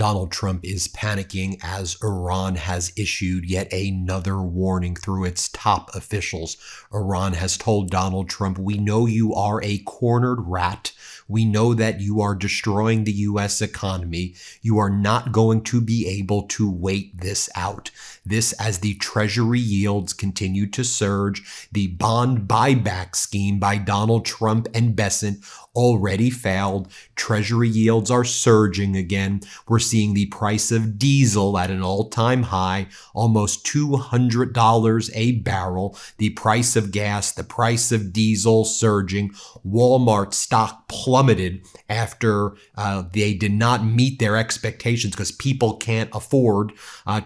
Donald Trump is panicking as Iran has issued yet another warning through its top officials. Iran has told Donald Trump, "We know you are a cornered rat. We know that you are destroying the U.S. economy. You are not going to be able to wait this out." This as the Treasury yields continue to surge. The bond buyback scheme by Donald Trump and Bessent already failed. Treasury yields are surging again. We're seeing the price of diesel at an all-time high, almost $200 a barrel. The price of gas, the price of diesel surging. Walmart stock plummeted after they did not meet their expectations because people can't afford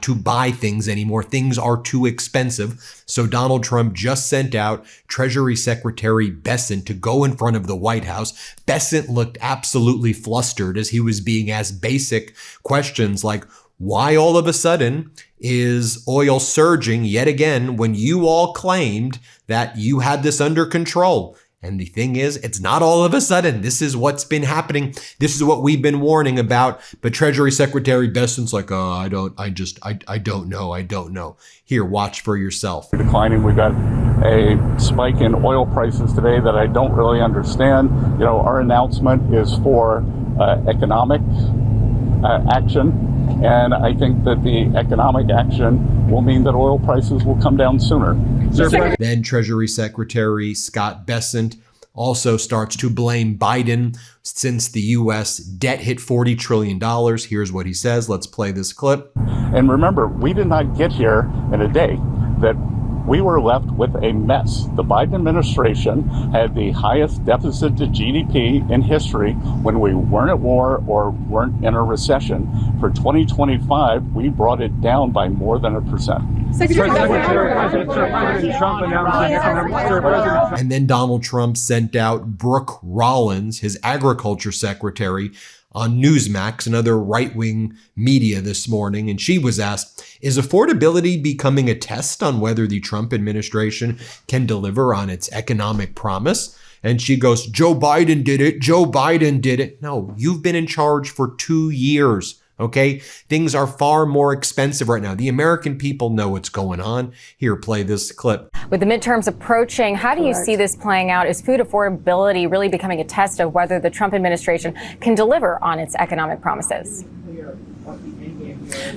to buy things anymore. Things are too expensive. So Donald Trump just sent out Treasury Secretary Bessent to go in front of the White House. Bessent looked absolutely flustered as he was being asked basic questions like, why all of a sudden is oil surging yet again when you all claimed that you had this under control? And the thing is, it's not all of a sudden. This is what's been happening. This is what we've been warning about. But Treasury Secretary Bessent's like, oh, I don't know. Here, watch for yourself. Declining. We got a spike in oil prices today that I don't really understand. You know, our announcement is for economic action. And I think that the economic action will mean that oil prices will come down sooner. Then Treasury Secretary Scott Bessent also starts to blame Biden since the U.S. debt hit $40 trillion. Here's what he says. Let's play this clip. And remember, we did not get here in a day. That we were left with a mess. The Biden administration had the highest deficit to GDP in history when we weren't at war or weren't in a recession. For 2025, we brought it down by more than 1%. And then Donald Trump sent out Brooke Rollins, his agriculture secretary, on Newsmax, another right-wing media this morning, and she was asked, is affordability becoming a test on whether the Trump administration can deliver on its economic promise? And she goes, Joe Biden did it. Joe Biden did it. No, you've been in charge for 2 years. Okay, things are far more expensive right now. The American people know what's going on. Here, play this clip. With the midterms approaching, how do you see this playing out? Is food affordability really becoming a test of whether the Trump administration can deliver on its economic promises?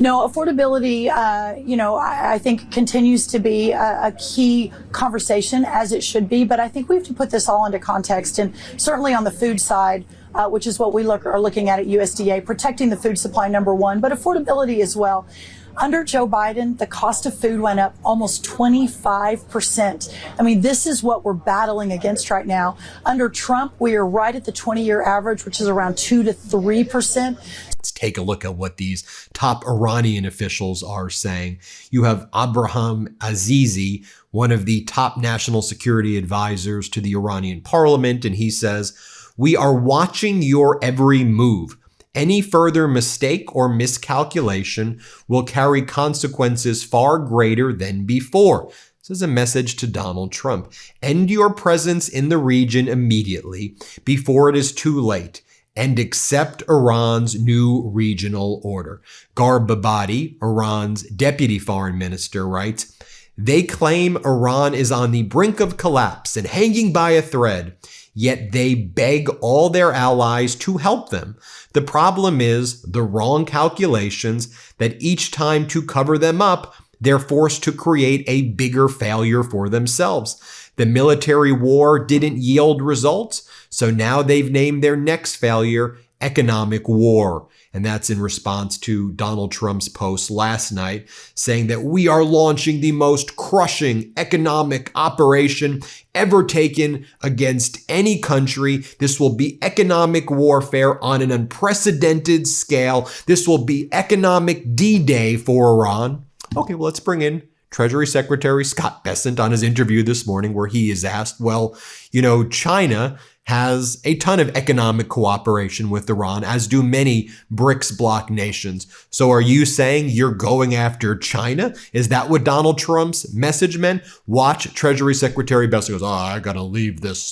No, affordability, I think continues to be a key conversation, as it should be. But I think we have to put this all into context. And certainly on the food side, which is what we are looking at USDA, protecting the food supply, number one, but affordability as well. Under Joe Biden, the cost of food went up almost 25%. I mean, this is what we're battling against right now. Under Trump, we are right at the 20-year average, which is around 2 to 3%. Let's take a look at what these top Iranian officials are saying. You have Abraham Azizi, one of the top national security advisors to the Iranian parliament, and he says, "We are watching your every move. Any further mistake or miscalculation will carry consequences far greater than before." This is a message to Donald Trump. End your presence in the region immediately before it is too late, and accept Iran's new regional order. Garbabadi, Iran's deputy foreign minister, writes, "They claim Iran is on the brink of collapse and hanging by a thread. Yet they beg all their allies to help them. The problem is the wrong calculations that each time to cover them up, they're forced to create a bigger failure for themselves. The military war didn't yield results, so now they've named their next failure economic war." And that's in response to Donald Trump's post last night saying that we are launching the most crushing economic operation ever taken against any country. This will be economic warfare on an unprecedented scale. This will be economic D-Day for Iran. Okay, well, let's bring in Treasury Secretary Scott Bessent on his interview this morning where he is asked, well, China has a ton of economic cooperation with Iran, as do many BRICS bloc nations. So are you saying you're going after China? Is that what Donald Trump's message meant? Watch Treasury Secretary Bessent goes, I got to leave this.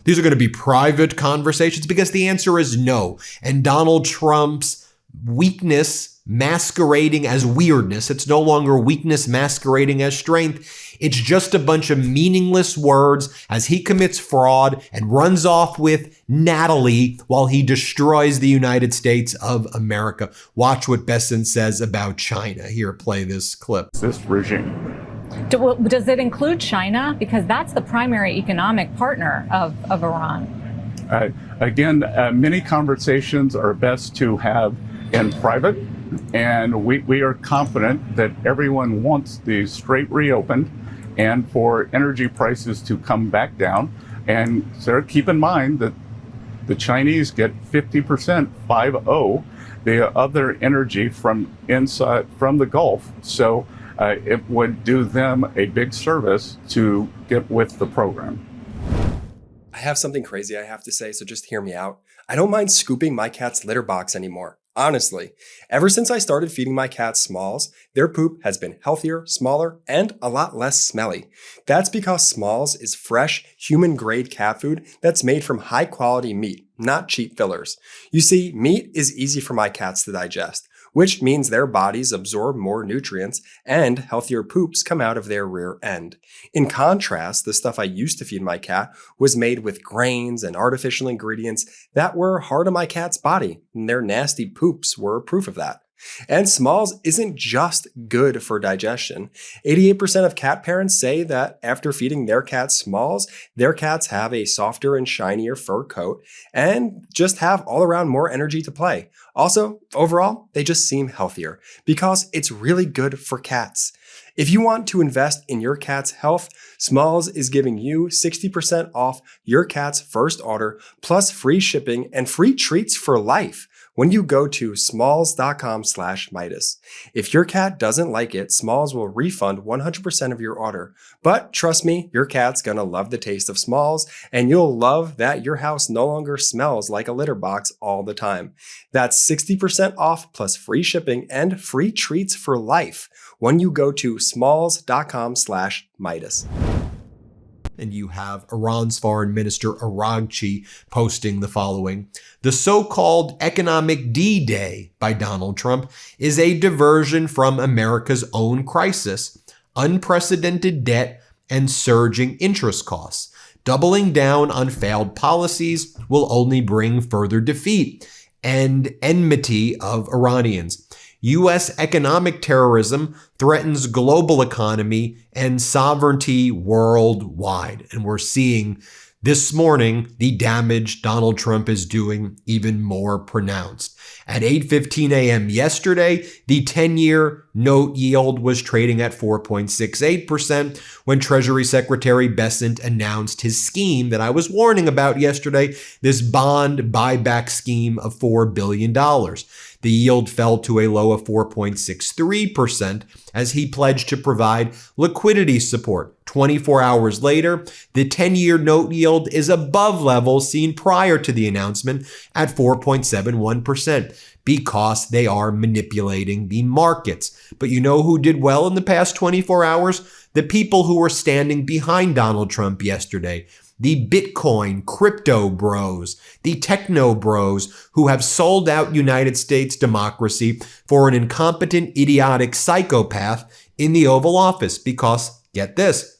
These are going to be private conversations, because the answer is no. And Donald Trump's weakness masquerading as weirdness. It's no longer weakness masquerading as strength. It's just a bunch of meaningless words as he commits fraud and runs off with Natalie while he destroys the United States of America. Watch what Besson says about China. Here, play this clip. This regime. Does it include China? Because that's the primary economic partner of Iran. Again, many conversations are best to have in private, and we are confident that everyone wants the Strait reopened and for energy prices to come back down. And so keep in mind that the Chinese get 50%, 50, the other energy from inside, from the Gulf. So it would do them a big service to get with the program. I have something crazy I have to say, so just hear me out. I don't mind scooping my cat's litter box anymore. Honestly, ever since I started feeding my cats Smalls, their poop has been healthier, smaller, and a lot less smelly. That's because Smalls is fresh, human-grade cat food that's made from high-quality meat, not cheap fillers. You see, meat is easy for my cats to digest, which means their bodies absorb more nutrients and healthier poops come out of their rear end. In contrast, the stuff I used to feed my cat was made with grains and artificial ingredients that were hard on my cat's body, and their nasty poops were proof of that. And Smalls isn't just good for digestion. 88% of cat parents say that after feeding their cats Smalls, their cats have a softer and shinier fur coat and just have all around more energy to play. Also, overall, they just seem healthier because it's really good for cats. If you want to invest in your cat's health, Smalls is giving you 60% off your cat's first order, plus free shipping and free treats for life when you go to smalls.com/Meidas. If your cat doesn't like it, Smalls will refund 100% of your order. But trust me, your cat's gonna love the taste of Smalls, and you'll love that your house no longer smells like a litter box all the time. That's 60% off plus free shipping and free treats for life when you go to smalls.com/Meidas. And you have Iran's foreign minister Araghchi posting the following. The so-called economic D-Day by Donald Trump is a diversion from America's own crisis, unprecedented debt, and surging interest costs. Doubling down on failed policies will only bring further defeat and enmity of Iranians. U.S. economic terrorism threatens global economy and sovereignty worldwide. And we're seeing this morning the damage Donald Trump is doing even more pronounced. At 8:15 a.m. yesterday, the 10-year note yield was trading at 4.68% when Treasury Secretary Bessent announced his scheme that I was warning about yesterday, this bond buyback scheme of $4 billion. The yield fell to a low of 4.63% as he pledged to provide liquidity support. 24 hours later, the 10-year note yield is above levels seen prior to the announcement at 4.71% because they are manipulating the markets. But you know who did well in the past 24 hours? The people who were standing behind Donald Trump yesterday. The Bitcoin crypto bros, the techno bros who have sold out United States democracy for an incompetent, idiotic psychopath in the Oval Office. Because, get this,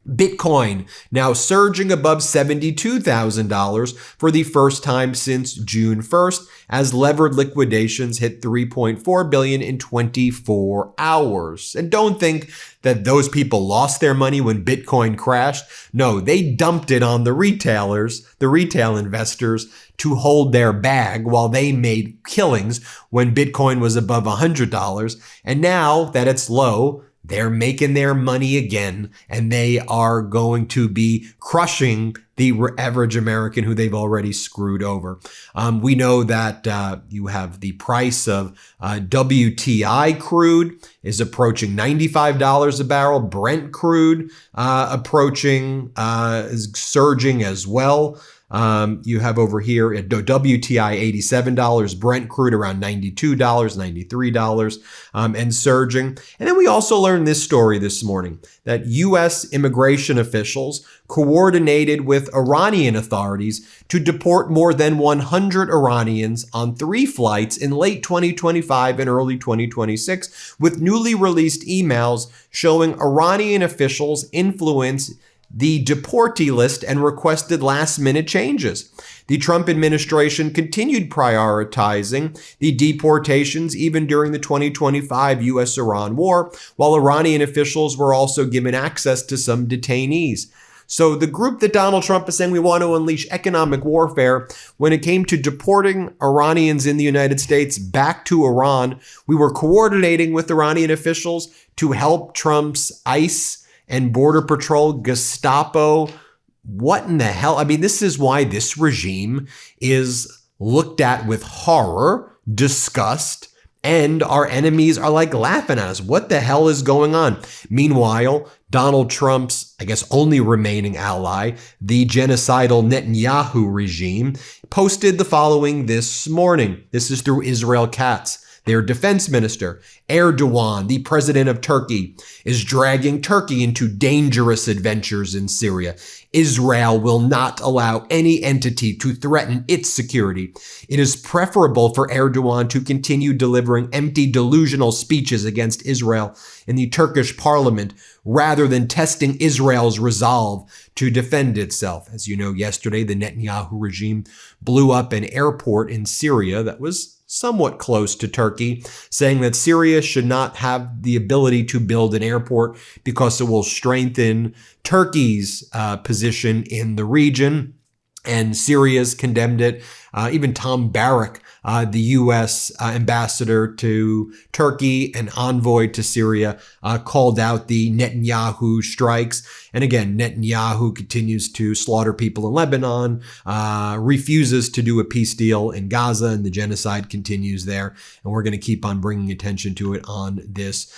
Bitcoin now surging above $72,000 for the first time since June 1st as levered liquidations hit $3.4 billion in 24 hours. And don't think that those people lost their money when Bitcoin crashed. No, they dumped it on the retailers, the retail investors, to hold their bag while they made killings when Bitcoin was above $100. And now that it's low, they're making their money again, and they are going to be crushing the average American who they've already screwed over. We know that you have the price of WTI crude is approaching $95 a barrel. Brent crude is surging as well. You have over here at WTI $87, Brent crude around $92, $93, and surging. And then we also learned this story this morning that U.S. immigration officials coordinated with Iranian authorities to deport more than 100 Iranians on 3 flights in late 2025 and early 2026, with newly released emails showing Iranian officials influence the deportee list and requested last-minute changes. The Trump administration continued prioritizing the deportations even during the 2025 U.S.-Iran war, while Iranian officials were also given access to some detainees. So the group that Donald Trump is saying we want to unleash economic warfare, when it came to deporting Iranians in the United States back to Iran, we were coordinating with Iranian officials to help Trump's ICE and Border Patrol, Gestapo. What in the hell? I mean, this is why this regime is looked at with horror, disgust, and our enemies are like laughing at us. What the hell is going on? Meanwhile, Donald Trump's, I guess, only remaining ally, the genocidal Netanyahu regime, posted the following this morning. This is through Israel Katz. Their defense minister, Erdogan, the president of Turkey, is dragging Turkey into dangerous adventures in Syria. Israel will not allow any entity to threaten its security. It is preferable for Erdogan to continue delivering empty, delusional speeches against Israel in the Turkish parliament rather than testing Israel's resolve to defend itself. As you know, yesterday, the Netanyahu regime blew up an airport in Syria that was somewhat close to Turkey, saying that Syria should not have the ability to build an airport because it will strengthen Turkey's position in the region. And Syria's condemned it. Even Tom Barrack, the U.S. ambassador to Turkey and envoy to Syria, called out the Netanyahu strikes. And again, Netanyahu continues to slaughter people in Lebanon, refuses to do a peace deal in Gaza, and the genocide continues there. And we're going to keep on bringing attention to it on this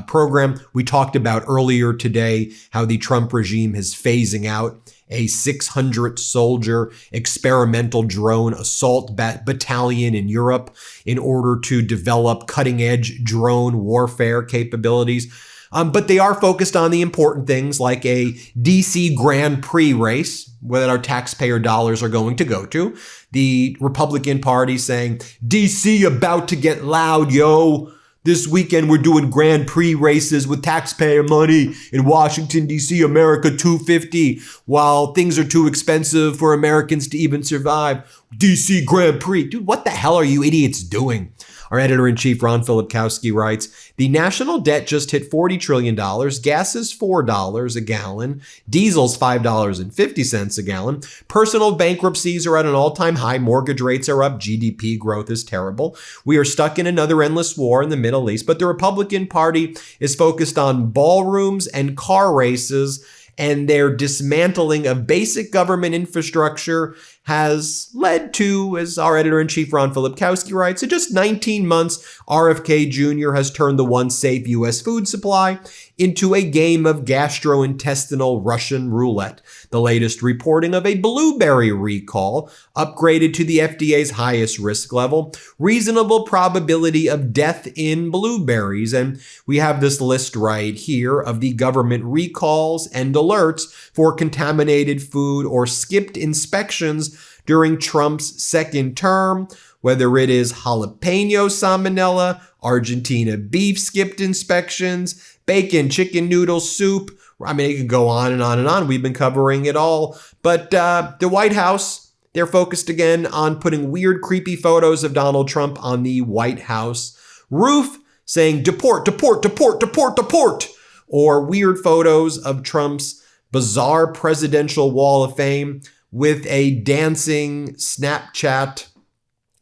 program. We talked about earlier today how the Trump regime is phasing out a 600-soldier experimental drone assault battalion in Europe in order to develop cutting-edge drone warfare capabilities. But they are focused on the important things like a DC Grand Prix race, where our taxpayer dollars are going to go to. The Republican Party saying, DC about to get loud, yo. This weekend, we're doing Grand Prix races with taxpayer money in Washington, D.C., America 250, while things are too expensive for Americans to even survive. D.C. Grand Prix. Dude, what the hell are you idiots doing? Our editor-in-chief, Ron Filipkowski, writes, the national debt just hit $40 trillion. Gas is $4 a gallon. Diesel's $5.50 a gallon. Personal bankruptcies are at an all-time high. Mortgage rates are up. GDP growth is terrible. We are stuck in another endless war in the Middle East, but the Republican Party is focused on ballrooms and car races, and their dismantling of basic government infrastructure has led to, as our editor-in-chief Ron Filipkowski writes, in just 19 months, RFK Jr. has turned the once safe U.S. food supply into a game of gastrointestinal Russian roulette. The latest reporting of a blueberry recall, upgraded to the FDA's highest risk level, reasonable probability of death in blueberries. And we have this list right here of the government recalls and alerts for contaminated food or skipped inspections during Trump's second term, whether it is jalapeno salmonella, Argentina beef skipped inspections, bacon, chicken noodle soup. I mean, it could go on and on and on. We've been covering it all. But the White House, they're focused again on putting weird, creepy photos of Donald Trump on the White House roof, saying deport, deport, deport, deport, deport, or weird photos of Trump's bizarre presidential wall of fame with a dancing Snapchat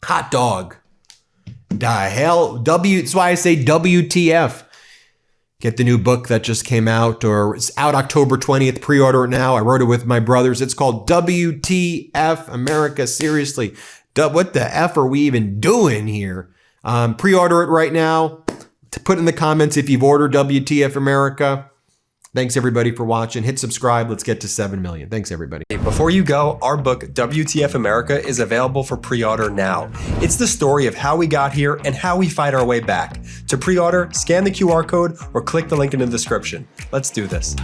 hot dog. The hell? That's why I say WTF. Get the new book that just came out, or it's out October 20th. Pre-order it now. I wrote it with my brothers. It's called WTF America. Seriously, what the F are we even doing here? Pre-order it right now. Put in the comments if you've ordered WTF America. Thanks everybody for watching. Hit subscribe. Let's get to 7 million. Thanks everybody. Before you go, our book, WTF America, is available for pre-order now. It's the story of how we got here and how we fight our way back. To pre-order, scan the QR code or click the link in the description. Let's do this.